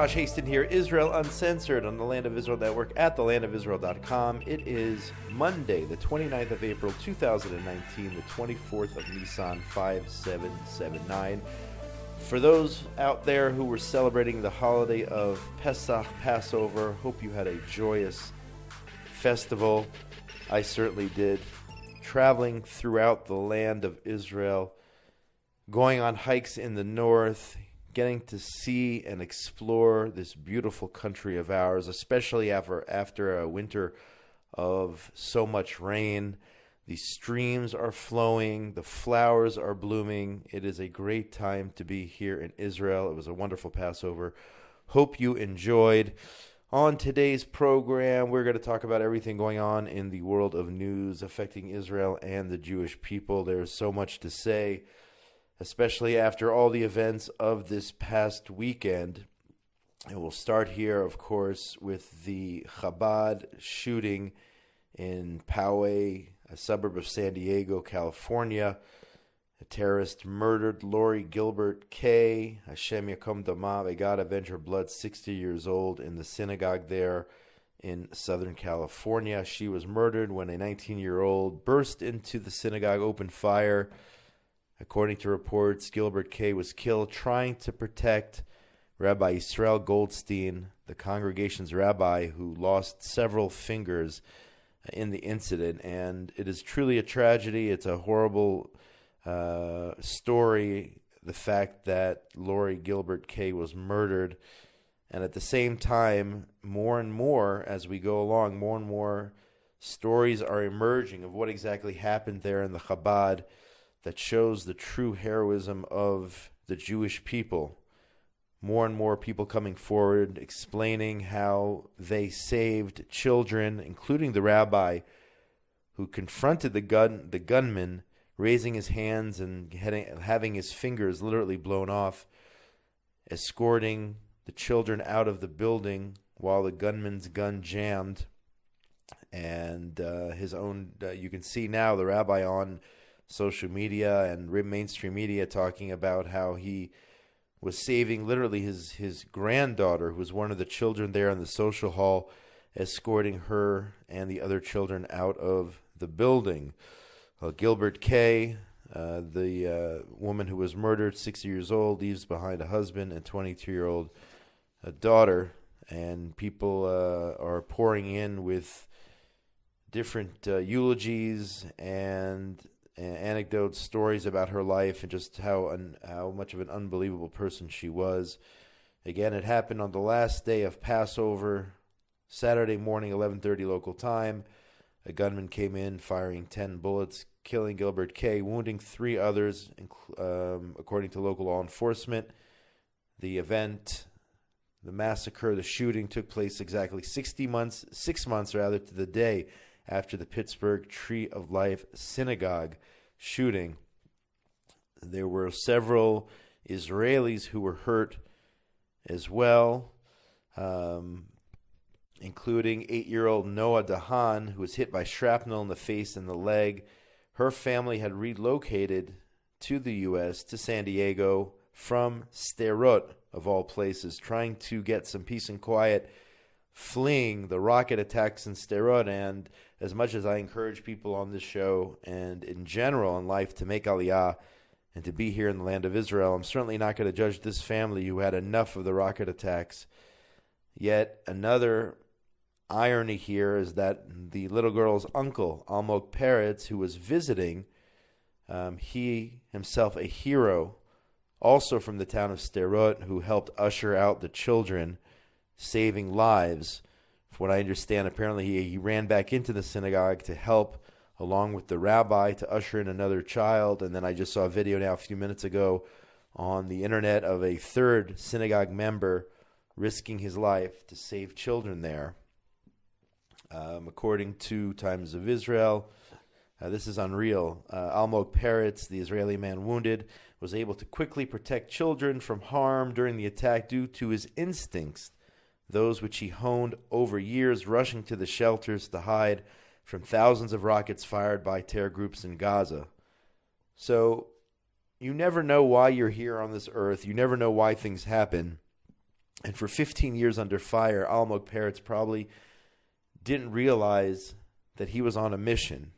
Josh Hasten here, Israel Uncensored on the Land of Israel Network at thelandofisrael.com. It is Monday, the 29th of April, 2019, the 24th of Nisan, 5779. For those out there who were celebrating the holiday of Pesach, Passover, hope you had a joyous festival. I certainly did. Traveling throughout the land of Israel, going on hikes in the north, getting to see and explore this beautiful country of ours, especially after a winter of so much rain. The streams are flowing, the flowers are blooming. It is a great time to be here in Israel. It was a wonderful Passover. Hope you enjoyed. On today's program, we're going to talk about everything going on in the world of news affecting Israel and the Jewish people. There's so much to say, especially after all the events of this past weekend. And we'll start here, of course, with the Chabad shooting in Poway, a suburb of San Diego, California. A terrorist murdered Lori Gilbert Kay, Hashem Yakom Dama, may God avenge her blood, 60 years old, in the synagogue there in Southern California. She was murdered when a 19-year-old burst into the synagogue, opened fire. According to reports, Gilbert Kay was killed trying to protect Rabbi Israel Goldstein, the congregation's rabbi, who lost several fingers in the incident. And it is truly a tragedy. It's a horrible story, the fact that Lori Gilbert Kay was murdered. And at the same time, more and more, as we go along, more and more stories are emerging of what exactly happened there in the Chabad, that shows the true heroism of the Jewish people. More and more people coming forward, explaining how they saved children, including the rabbi who confronted the gunman, raising his hands and having his fingers literally blown off, escorting the children out of the building while the gunman's gun jammed. And his own, you can see now the rabbi on social media and mainstream media talking about how he was saving literally his granddaughter, who was one of the children there in the social hall, escorting her and the other children out of the building. Gilbert Kay, the woman who was murdered, 60 years old, leaves behind a husband and 22-year-old daughter, and people are pouring in with different eulogies and anecdotes, stories about her life, and just how much of an unbelievable person she was. Again, it happened on the last day of Passover, Saturday morning, 11:30 local time. A gunman came in, firing 10 bullets, killing Gilbert Kay, wounding 3 others, according to local law enforcement. The massacre, the shooting took place exactly 6 months to the day after the Pittsburgh Tree of Life Synagogue shooting. There were several Israelis who were hurt as well, including 8-year-old Noah Dahan, who was hit by shrapnel in the face and the leg. Her family had relocated to the U.S., to San Diego, from Sderot, of all places, trying to get some peace and quiet, fleeing the rocket attacks in Sderot. And as much as I encourage people on this show and in general in life to make Aliyah and to be here in the land of Israel, I'm certainly not going to judge this family who had enough of the rocket attacks. Yet another irony here is that the little girl's uncle, Almog Peretz, who was visiting, he himself a hero, also from the town of Sderot, who helped usher out the children, saving lives. From what I understand, apparently he ran back into the synagogue to help, along with the rabbi, to usher in another child. And then I just saw a video now a few minutes ago on the internet of a third synagogue member risking his life to save children there. According to Times of Israel, this is unreal. Almog Peretz, the Israeli man wounded, was able to quickly protect children from harm during the attack due to his instincts, those which he honed over years, rushing to the shelters to hide from thousands of rockets fired by terror groups in Gaza. So you never know why you're here on this earth. You never know why things happen. And for 15 years under fire, Almog Peretz probably didn't realize that he was on a mission.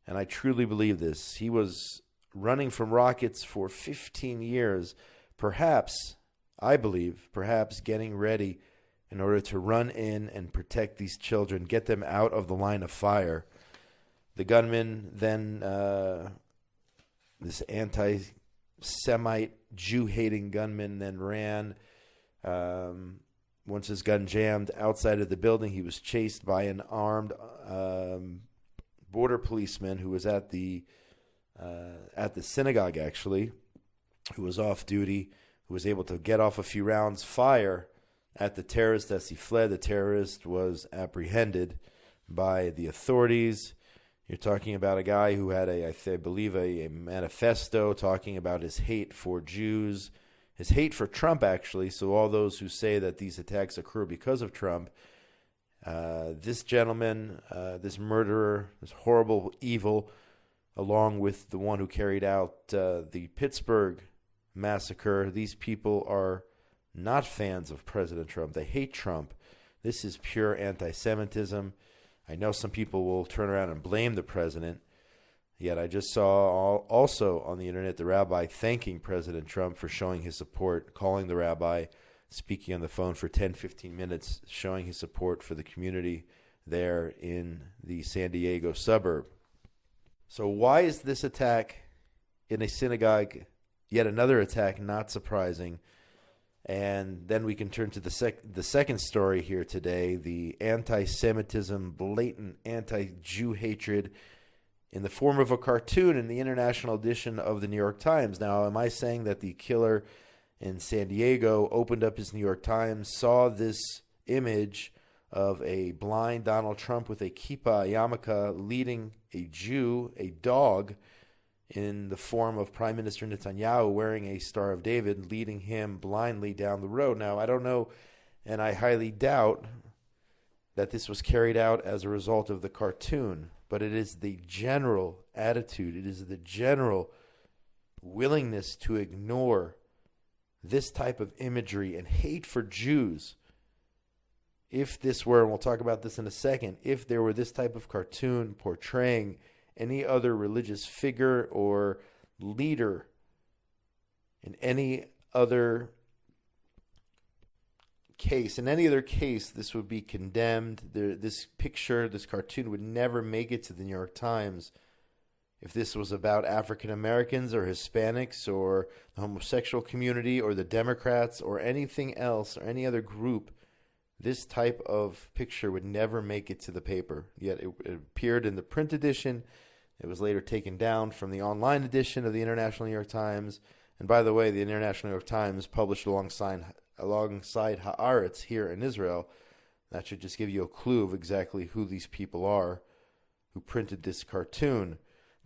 And I truly believe this. He was running from rockets for 15 years, perhaps, I believe, perhaps getting ready in order to run in and protect these children, get them out of the line of fire. The gunman then, this anti-Semite, Jew-hating gunman then ran. Once his gun jammed outside of the building, he was chased by an armed border policeman who was at the synagogue, actually, who was off duty, who was able to get off a few rounds, fire at the terrorist as he fled. The terrorist was apprehended by the authorities. You're talking about a guy who had I believe a manifesto talking about his hate for Jews, his hate for Trump, actually. So all those who say that these attacks occur because of Trump, this gentleman, this murderer, this horrible evil, along with the one who carried out the Pittsburgh massacre, these people are not fans of President Trump. They hate Trump. This is pure anti-Semitism. I know some people will turn around and blame the president. Yet I just saw also on the internet the rabbi thanking President Trump for showing his support, calling the rabbi, speaking on the phone for 10, 15 minutes, showing his support for the community there in the San Diego suburb. So why is this attack in a synagogue, yet another attack, not surprising? And then we can turn to the second story here today, the anti-Semitism, blatant anti-Jew hatred in the form of a cartoon in the international edition of the New York Times. Now, am I saying that the killer in San Diego opened up his New York Times, saw this image of a blind Donald Trump with a kippah, a yarmulke, leading a Jew, a dog, in the form of Prime Minister Netanyahu wearing a Star of David, leading him blindly down the road? Now, I don't know, and I highly doubt that this was carried out as a result of the cartoon, but it is the general attitude, it is the general willingness to ignore this type of imagery and hate for Jews. If this were, and we'll talk about this in a second, if there were this type of cartoon portraying any other religious figure or leader in any other case, this would be condemned. This picture, this cartoon would never make it to the New York Times. If this was about African Americans or Hispanics or the homosexual community or the Democrats or anything else or any other group, this type of picture would never make it to the paper. Yet it appeared in the print edition. It was later taken down from the online edition of the International New York Times. And by the way, the International New York Times published alongside Haaretz here in Israel. That should just give you a clue of exactly who these people are who printed this cartoon.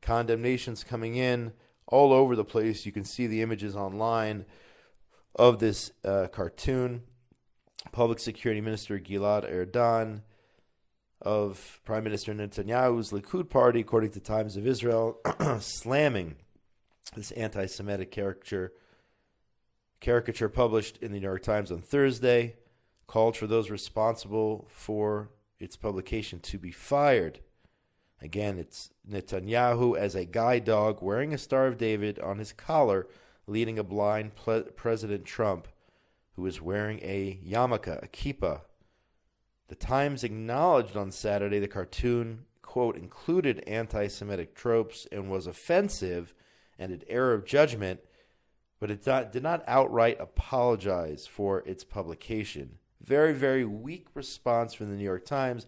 Condemnations coming in all over the place. You can see the images online of this cartoon. Public Security Minister Gilad Erdan of Prime Minister Netanyahu's Likud party, according to Times of Israel, slamming this anti-Semitic caricature published in the New York Times on Thursday, called for those responsible for its publication to be fired. Again, it's Netanyahu as a guide dog wearing a Star of David on his collar, leading a blind President Trump who is wearing a yarmulke, a kippah. The Times acknowledged on Saturday the cartoon, quote, included anti-Semitic tropes and was offensive and an error of judgment, but it did not outright apologize for its publication. Very, very weak response from the New York Times.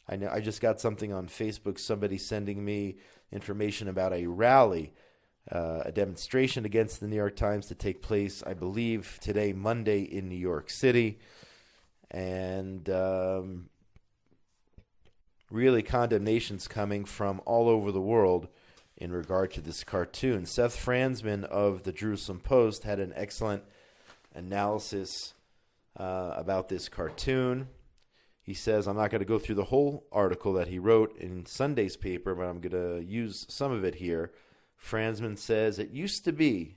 I know I just got something on Facebook, somebody sending me information about a rally, a demonstration against the New York Times to take place, I believe, today, Monday, in New York City. And really condemnations coming from all over the world in regard to this cartoon. Seth Franzman of the Jerusalem Post had an excellent analysis about this cartoon. He says, I'm not going to go through the whole article that he wrote in Sunday's paper, but I'm going to use some of it here. Franzman says, it used to be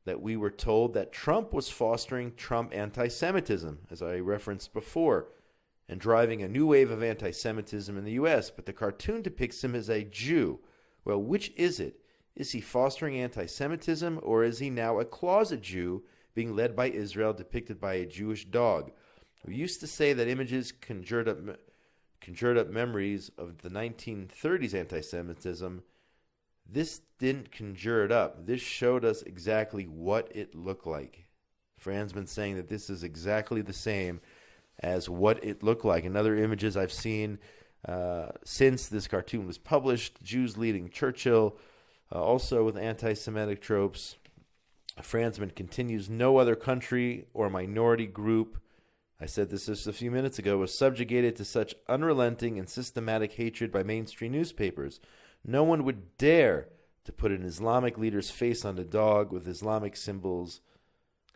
that we were told that Trump was fostering Trump anti-Semitism, as I referenced before, and driving a new wave of anti-Semitism in the U.S., but the cartoon depicts him as a Jew. Well, which is it? Is he fostering anti-Semitism, or is he now a closet Jew being led by Israel, depicted by a Jewish dog? We used to say that images conjured up memories of the 1930s anti-Semitism. This didn't conjure it up. This showed us exactly what it looked like. Franzman's saying that this is exactly the same as what it looked like. In other images I've seen since this cartoon was published, Jews leading Churchill, also with anti-Semitic tropes. Franzman continues, no other country or minority group, I said this just a few minutes ago, was subjugated to such unrelenting and systematic hatred by mainstream newspapers. No one would dare to put an Islamic leader's face on a dog with Islamic symbols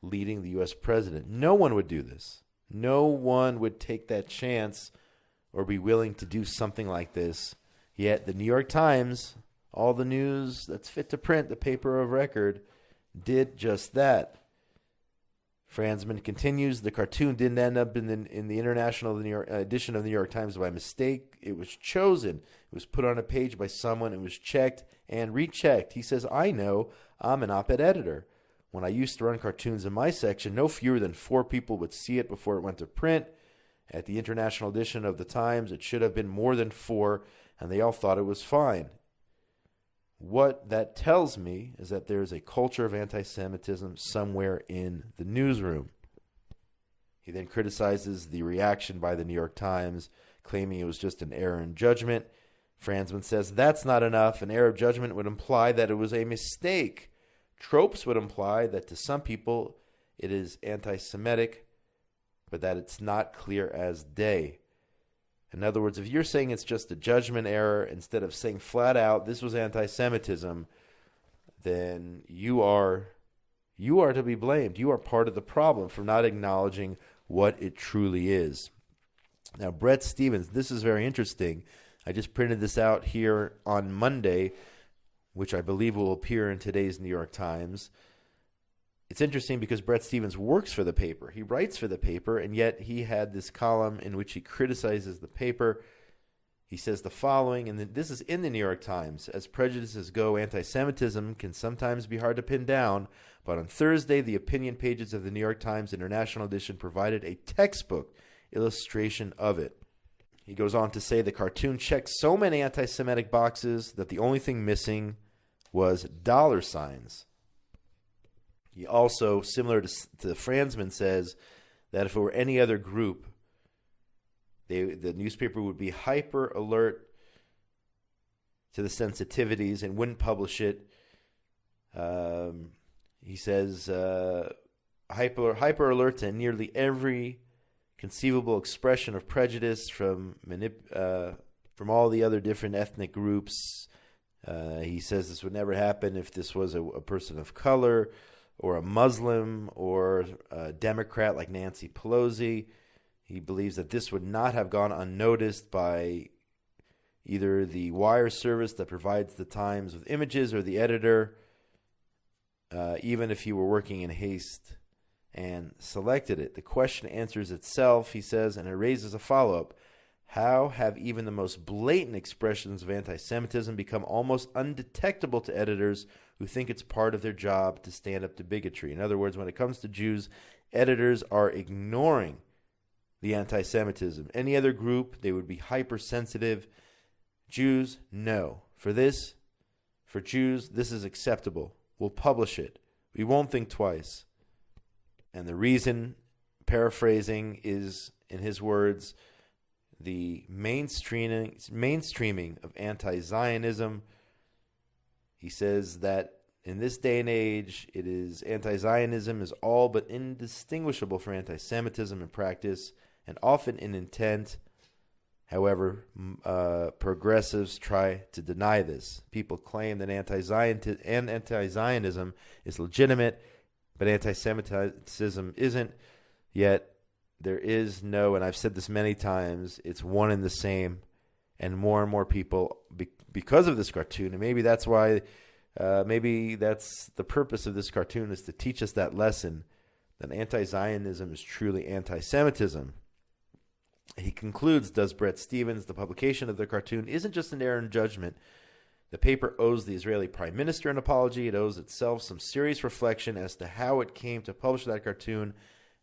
leading the U.S. president. No one would do this. No one would take that chance or be willing to do something like this. Yet the New York Times, all the news that's fit to print, the paper of record, did just that. Franzman continues, the cartoon didn't end up in the international edition of the New York Times by mistake. It was chosen. It was put on a page by someone. It was checked and rechecked. He says, I know. I'm an op-ed editor. When I used to run cartoons in my section, no fewer than 4 people would see it before it went to print. At the international edition of the Times, it should have been more than 4, and they all thought it was fine. What that tells me is that there is a culture of anti-Semitism somewhere in the newsroom. He then criticizes the reaction by the New York Times, claiming it was just an error in judgment. Franzman says that's not enough. An error of judgment would imply that it was a mistake. Tropes would imply that to some people it is anti-Semitic, but that it's not clear as day. In other words, if you're saying it's just a judgment error, instead of saying flat out this was anti-Semitism, then you are to be blamed. You are part of the problem for not acknowledging what it truly is. Now, Brett Stevens, this is very interesting. I just printed this out here on Monday, which I believe will appear in today's New York Times. It's interesting because Brett Stevens works for the paper. He writes for the paper, and yet he had this column in which he criticizes the paper. He says the following, and this is in the New York Times. As prejudices go, anti-Semitism can sometimes be hard to pin down, but on Thursday, the opinion pages of the New York Times International Edition provided a textbook illustration of it. He goes on to say the cartoon checked so many anti-Semitic boxes that the only thing missing was dollar signs. He also, similar to Franzman, says that if it were any other group, the newspaper would be hyper alert to the sensitivities and wouldn't publish it. He says hyper alert to nearly every conceivable expression of prejudice from all the other different ethnic groups. He says this would never happen if this was a person of color, or a Muslim, or a Democrat like Nancy Pelosi. He believes that this would not have gone unnoticed by either the wire service that provides the Times with images or the editor, even if he were working in haste and selected it. The question answers itself, he says, and it raises a follow-up. How have even the most blatant expressions of anti-Semitism become almost undetectable to editors who think it's part of their job to stand up to bigotry? In other words, when it comes to Jews, editors are ignoring the anti-Semitism. Any other group, they would be hypersensitive. Jews, no. For Jews, this is acceptable. We'll publish it. We won't think twice. And the reason, paraphrasing, is, in his words, the mainstreaming of anti-Zionism. He says that in this day and age, anti-Zionism is all but indistinguishable from anti-Semitism in practice and often in intent. However, progressives try to deny this. People claim that anti-Zionism is legitimate, but anti-Semitism isn't. Yet there is no, and I've said this many times, it's one and the same, and more people, because of this cartoon, and maybe that's why Maybe that's the purpose of this cartoon, is to teach us that lesson, that anti-Zionism is truly anti-Semitism. He concludes, does Bret Stephens, the publication of the cartoon isn't just an error in judgment. The paper owes the Israeli Prime Minister an apology. It owes itself some serious reflection as to how it came to publish that cartoon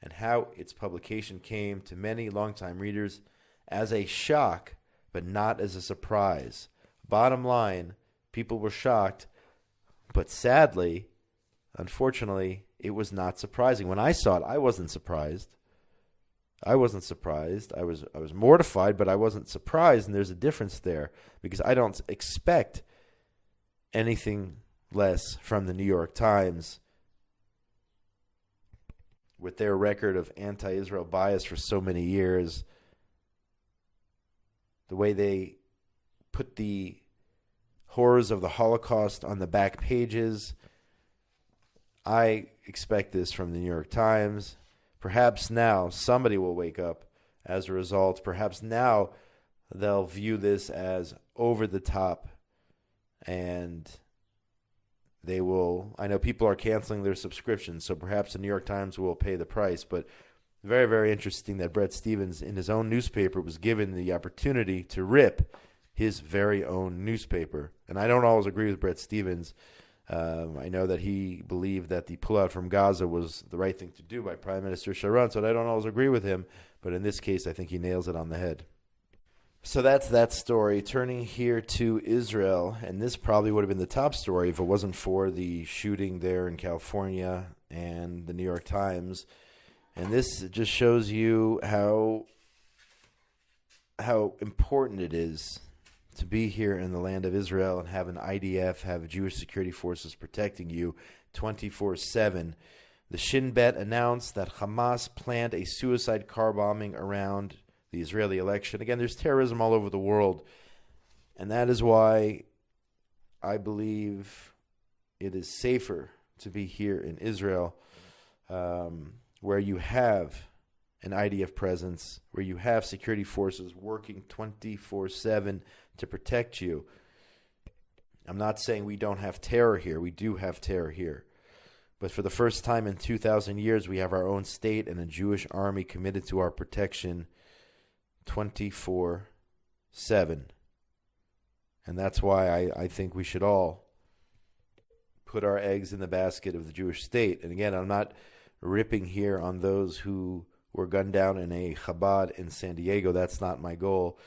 and how its publication came to many longtime readers as a shock, but not as a surprise. Bottom line, people were shocked, but sadly, unfortunately, it was not surprising. When I saw it, I wasn't surprised. I was mortified, but I wasn't surprised, and there's a difference there, because I don't expect anything less from the New York Times with their record of anti-Israel bias for so many years. The way they put the horrors of the Holocaust on the back pages. I expect this from the New York Times. Perhaps now somebody will wake up as a result. Perhaps now they'll view this as over the top, and they will. I know people are canceling their subscriptions, so perhaps the New York Times will pay the price. But very, very interesting that Bret Stephens, in his own newspaper, was given the opportunity to rip his very own newspaper. And I don't always agree with Bret Stephens. I know that he believed that the pullout from Gaza was the right thing to do by Prime Minister Sharon, so I don't always agree with him. But in this case, I think he nails it on the head. So that's that story. Turning here to Israel, and this probably would have been the top story if it wasn't for the shooting there in California and the New York Times. And this just shows you how important it is to be here in the land of Israel and have an IDF, have Jewish security forces protecting you 24/7. The Shin Bet announced that Hamas planned a suicide car bombing around the Israeli election. Again, there's terrorism all over the world, and that is why I believe it is safer to be here in Israel, where you have an IDF presence, where you have security forces working 24/7 to protect you. I'm not saying we don't have terror here. We do have terror here. But for the first time in 2,000 years, we have our own state and a Jewish army committed to our protection 24/7. And that's why I think we should all put our eggs in the basket of the Jewish state. And again, I'm not ripping here on those who were gunned down in a Chabad in San Diego. That's not my goal.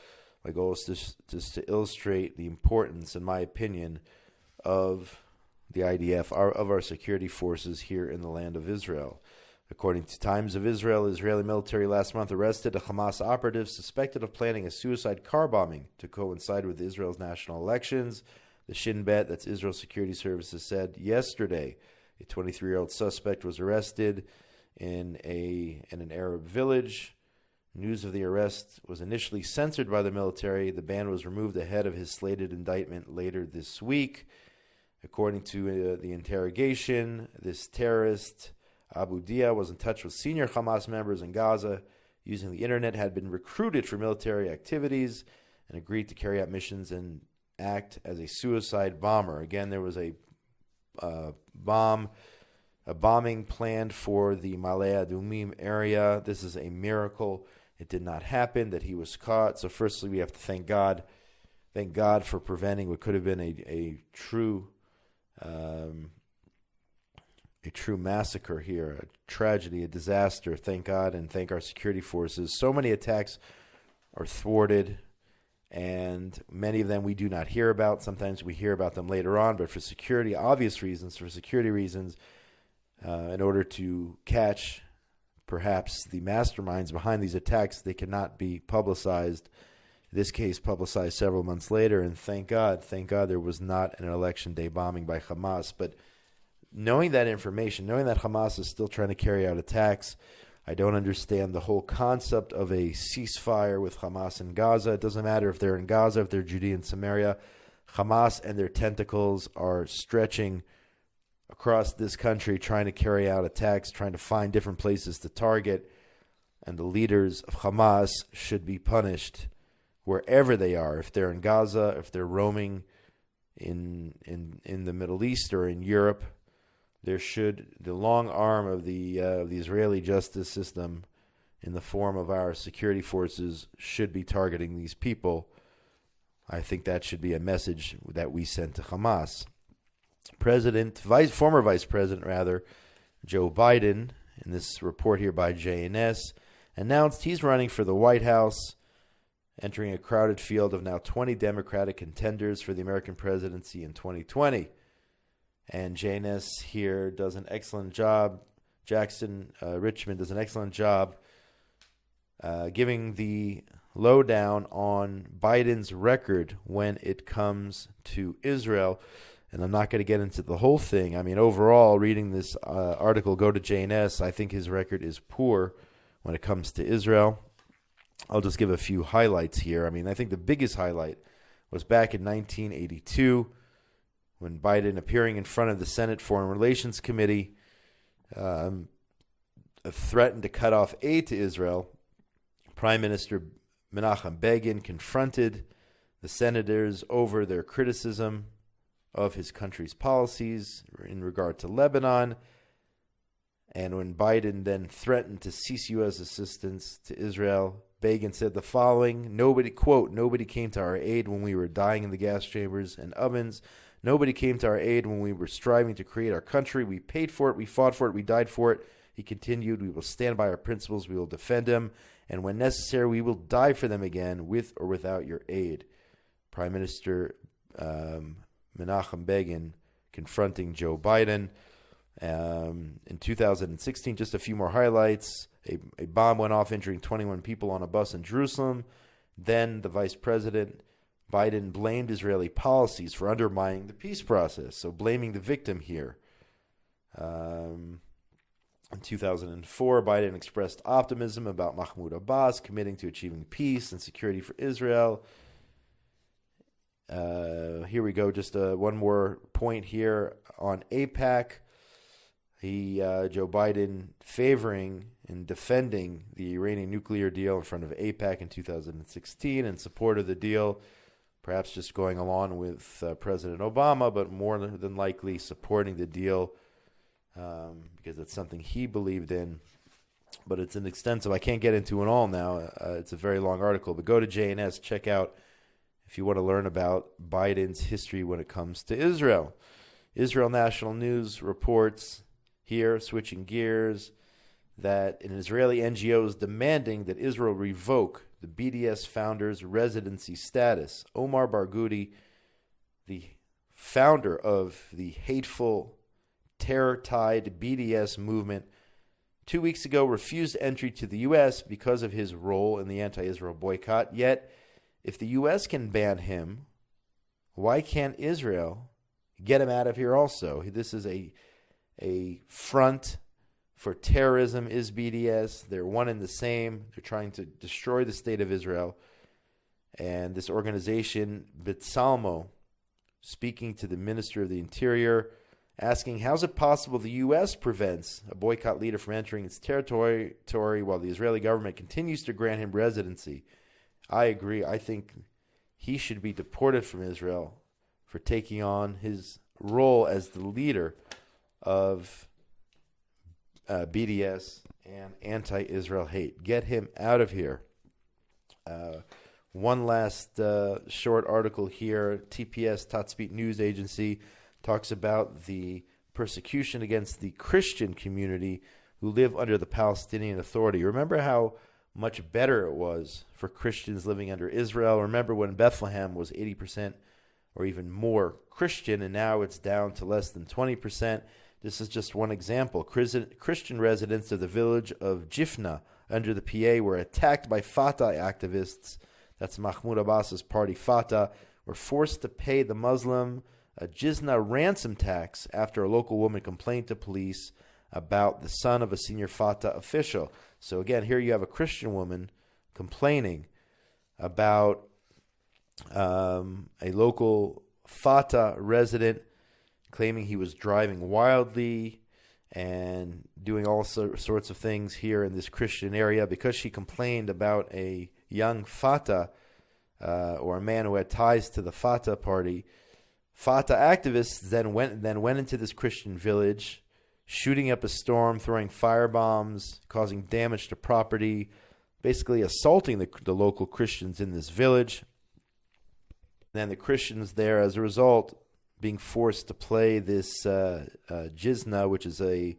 My goal is just to illustrate the importance, in my opinion, of the IDF, of our security forces here in the land of Israel. According to Times of Israel, Israeli military last month arrested a Hamas operative suspected of planning a suicide car bombing to coincide with Israel's national elections. The Shin Bet, that's Israel Security Services, said yesterday a 23-year-old suspect was arrested in an Arab village. News of the arrest was initially censored by the military. The ban was removed ahead of his slated indictment later this week. According to the interrogation, this terrorist, Abu Dia, was in touch with senior Hamas members in Gaza, using the internet, had been recruited for military activities, and agreed to carry out missions and act as a suicide bomber. Again, there was a bombing planned for the Malay Adumim area. This is a miracle. It did not happen, that he was caught. So firstly, we have to thank God. Thank God for preventing what could have been a true massacre here, a tragedy, a disaster. Thank God, and thank our security forces. So many attacks are thwarted, and many of them we do not hear about. Sometimes we hear about them later on, but for security, obvious reasons, in order to catch perhaps the masterminds behind these attacks, they cannot be publicized. This case publicized several months later, and thank God there was not an election day bombing by Hamas. But knowing that information, knowing that Hamas is still trying to carry out attacks, I don't understand the whole concept of a ceasefire with Hamas in Gaza. It doesn't matter if they're in Gaza, if they're Judea and Samaria. Hamas and their tentacles are stretching across this country, trying to carry out attacks, trying to find different places to target. And the leaders of Hamas should be punished wherever they are. If they're in Gaza, if they're roaming in the Middle East or in Europe. The long arm of the Israeli justice system, in the form of our security forces, should be targeting these people. I think that should be a message that we send to Hamas. Former Vice President Joe Biden, in this report here by JNS, announced he's running for the White House, entering a crowded field of now 20 Democratic contenders for the American presidency in 2020. And JNS here does an excellent job. Jackson Richmond does an excellent job giving the lowdown on Biden's record when it comes to Israel. And I'm not going to get into the whole thing. I mean, overall, reading this article, go to JNS, I think his record is poor when it comes to Israel. I'll just give a few highlights here. I mean, I think the biggest highlight was back in 1982 when Biden, appearing in front of the Senate Foreign Relations Committee, threatened to cut off aid to Israel. Prime Minister Menachem Begin confronted the senators over their criticism of his country's policies in regard to Lebanon. And when Biden then threatened to cease U.S. assistance to Israel, Begin said the following: nobody came to our aid when we were dying in the gas chambers and ovens. Nobody came to our aid when we were striving to create our country. We paid for it, we fought for it, we died for it. He continued, we will stand by our principles, we will defend them, and when necessary, we will die for them again, with or without your aid. Prime Minister Menachem Begin confronting Joe Biden. In 2016, just a few more highlights. A bomb went off, injuring 21 people on a bus in Jerusalem. Then the Vice President Biden blamed Israeli policies for undermining the peace process, so blaming the victim here. In 2004, Biden expressed optimism about Mahmoud Abbas committing to achieving peace and security for Israel. Here we go, just one more point here on AIPAC. Joe Biden favoring and defending the Iranian nuclear deal in front of AIPAC in 2016, in support of the deal, perhaps just going along with President Obama, but more than likely supporting the deal because it's something he believed in. But it's an extensive, I can't get into it all now. It's a very long article, but go to JNS, check out if you want to learn about Biden's history when it comes to Israel. Israel National News reports here, switching gears, that an Israeli NGO is demanding that Israel revoke the BDS founder's residency status. Omar Barghouti, the founder of the hateful, terror-tied BDS movement, 2 weeks ago refused entry to the U.S. because of his role in the anti-Israel boycott. Yet, if the U.S. can ban him, why can't Israel get him out of here also? This is a front for terrorism, is BDS. They're one and the same. They're trying to destroy the state of Israel. And this organization, B'Tselmo, speaking to the Minister of the Interior, asking, how's it possible the U.S. prevents a boycott leader from entering its territory while the Israeli government continues to grant him residency? I agree. I think he should be deported from Israel for taking on his role as the leader of BDS and anti-Israel hate. Get him out of here. One last short article here. TPS, Tatzpit News Agency, talks about the persecution against the Christian community who live under the Palestinian Authority. Remember how much better it was for Christians living under Israel? Remember when Bethlehem was 80% or even more Christian, and now it's down to less than 20%. This is just one example. Christian residents of the village of Jifna under the PA were attacked by Fatah activists. That's Mahmoud Abbas's party, Fatah, were forced to pay the Muslim a jizna ransom tax after a local woman complained to police about the son of a senior Fatah official. So again, here you have a Christian woman complaining about a local Fatah resident claiming he was driving wildly and doing all sorts of things here in this Christian area because she complained about a young Fatah or a man who had ties to the Fatah party. Fatah activists then went into this Christian village, shooting up a storm, throwing firebombs, causing damage to property, basically assaulting the local Christians in this village. Then the Christians there, as a result, being forced to pay this jizna, which is a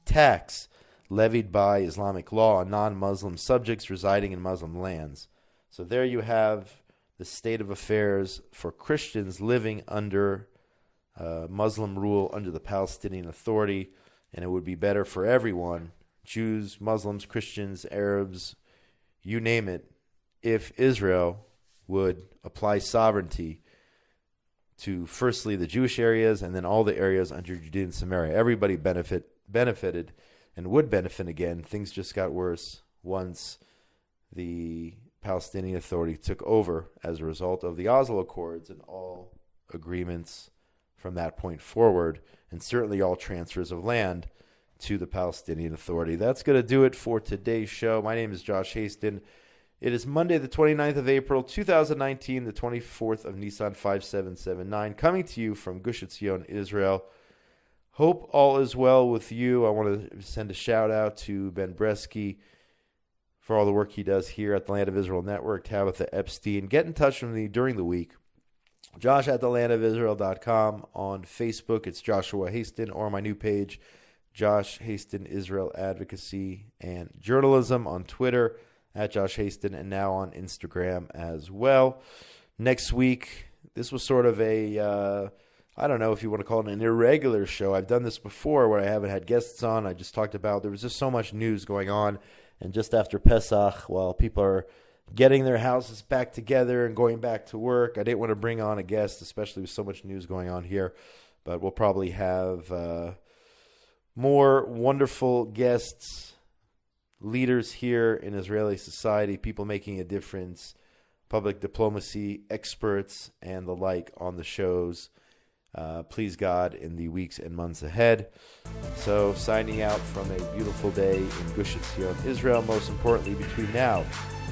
tax levied by Islamic law on non-Muslim subjects residing in Muslim lands. So there you have the state of affairs for Christians living under Muslim rule under the Palestinian Authority, and it would be better for everyone, Jews, Muslims, Christians, Arabs, you name it, if Israel would apply sovereignty to firstly the Jewish areas and then all the areas under Judea and Samaria. Everybody benefited and would benefit again. Things just got worse once the Palestinian Authority took over as a result of the Oslo Accords and all agreements from that point forward, and certainly all transfers of land to the Palestinian Authority. That's going to do it for today's show. My name is Josh Hasten. It is Monday, the 29th of April, 2019, the 24th of Nisan 5779, coming to you from Gush Etzion, Israel. Hope all is well with you. I want to send a shout-out to Ben Bresky for all the work he does here at the Land of Israel Network, Tabitha Epstein. Get in touch with me during the week. Josh at thelandofisrael.com. On Facebook, it's Joshua Hasten, or my new page, Josh Hasten Israel Advocacy and Journalism. On Twitter, at Josh Hasten, and now on Instagram as well. Next week, this was sort of a, I don't know if you want to call it an irregular show. I've done this before where I haven't had guests on. I just talked about, there was just so much news going on. And just after Pesach, while people are getting their houses back together and going back to work, I didn't want to bring on a guest, especially with so much news going on here. But we'll probably have more wonderful guests, leaders here in Israeli society, people making a difference, public diplomacy experts, and the like on the shows. Please God, in the weeks and months ahead. So, signing out from a beautiful day in Gush Etzion, Israel, most importantly, between now.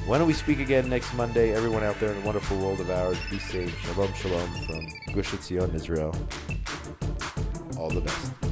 When we speak again next Monday, everyone out there in the wonderful world of ours, be safe. Shalom, shalom from Gush Etzion, Israel. All the best.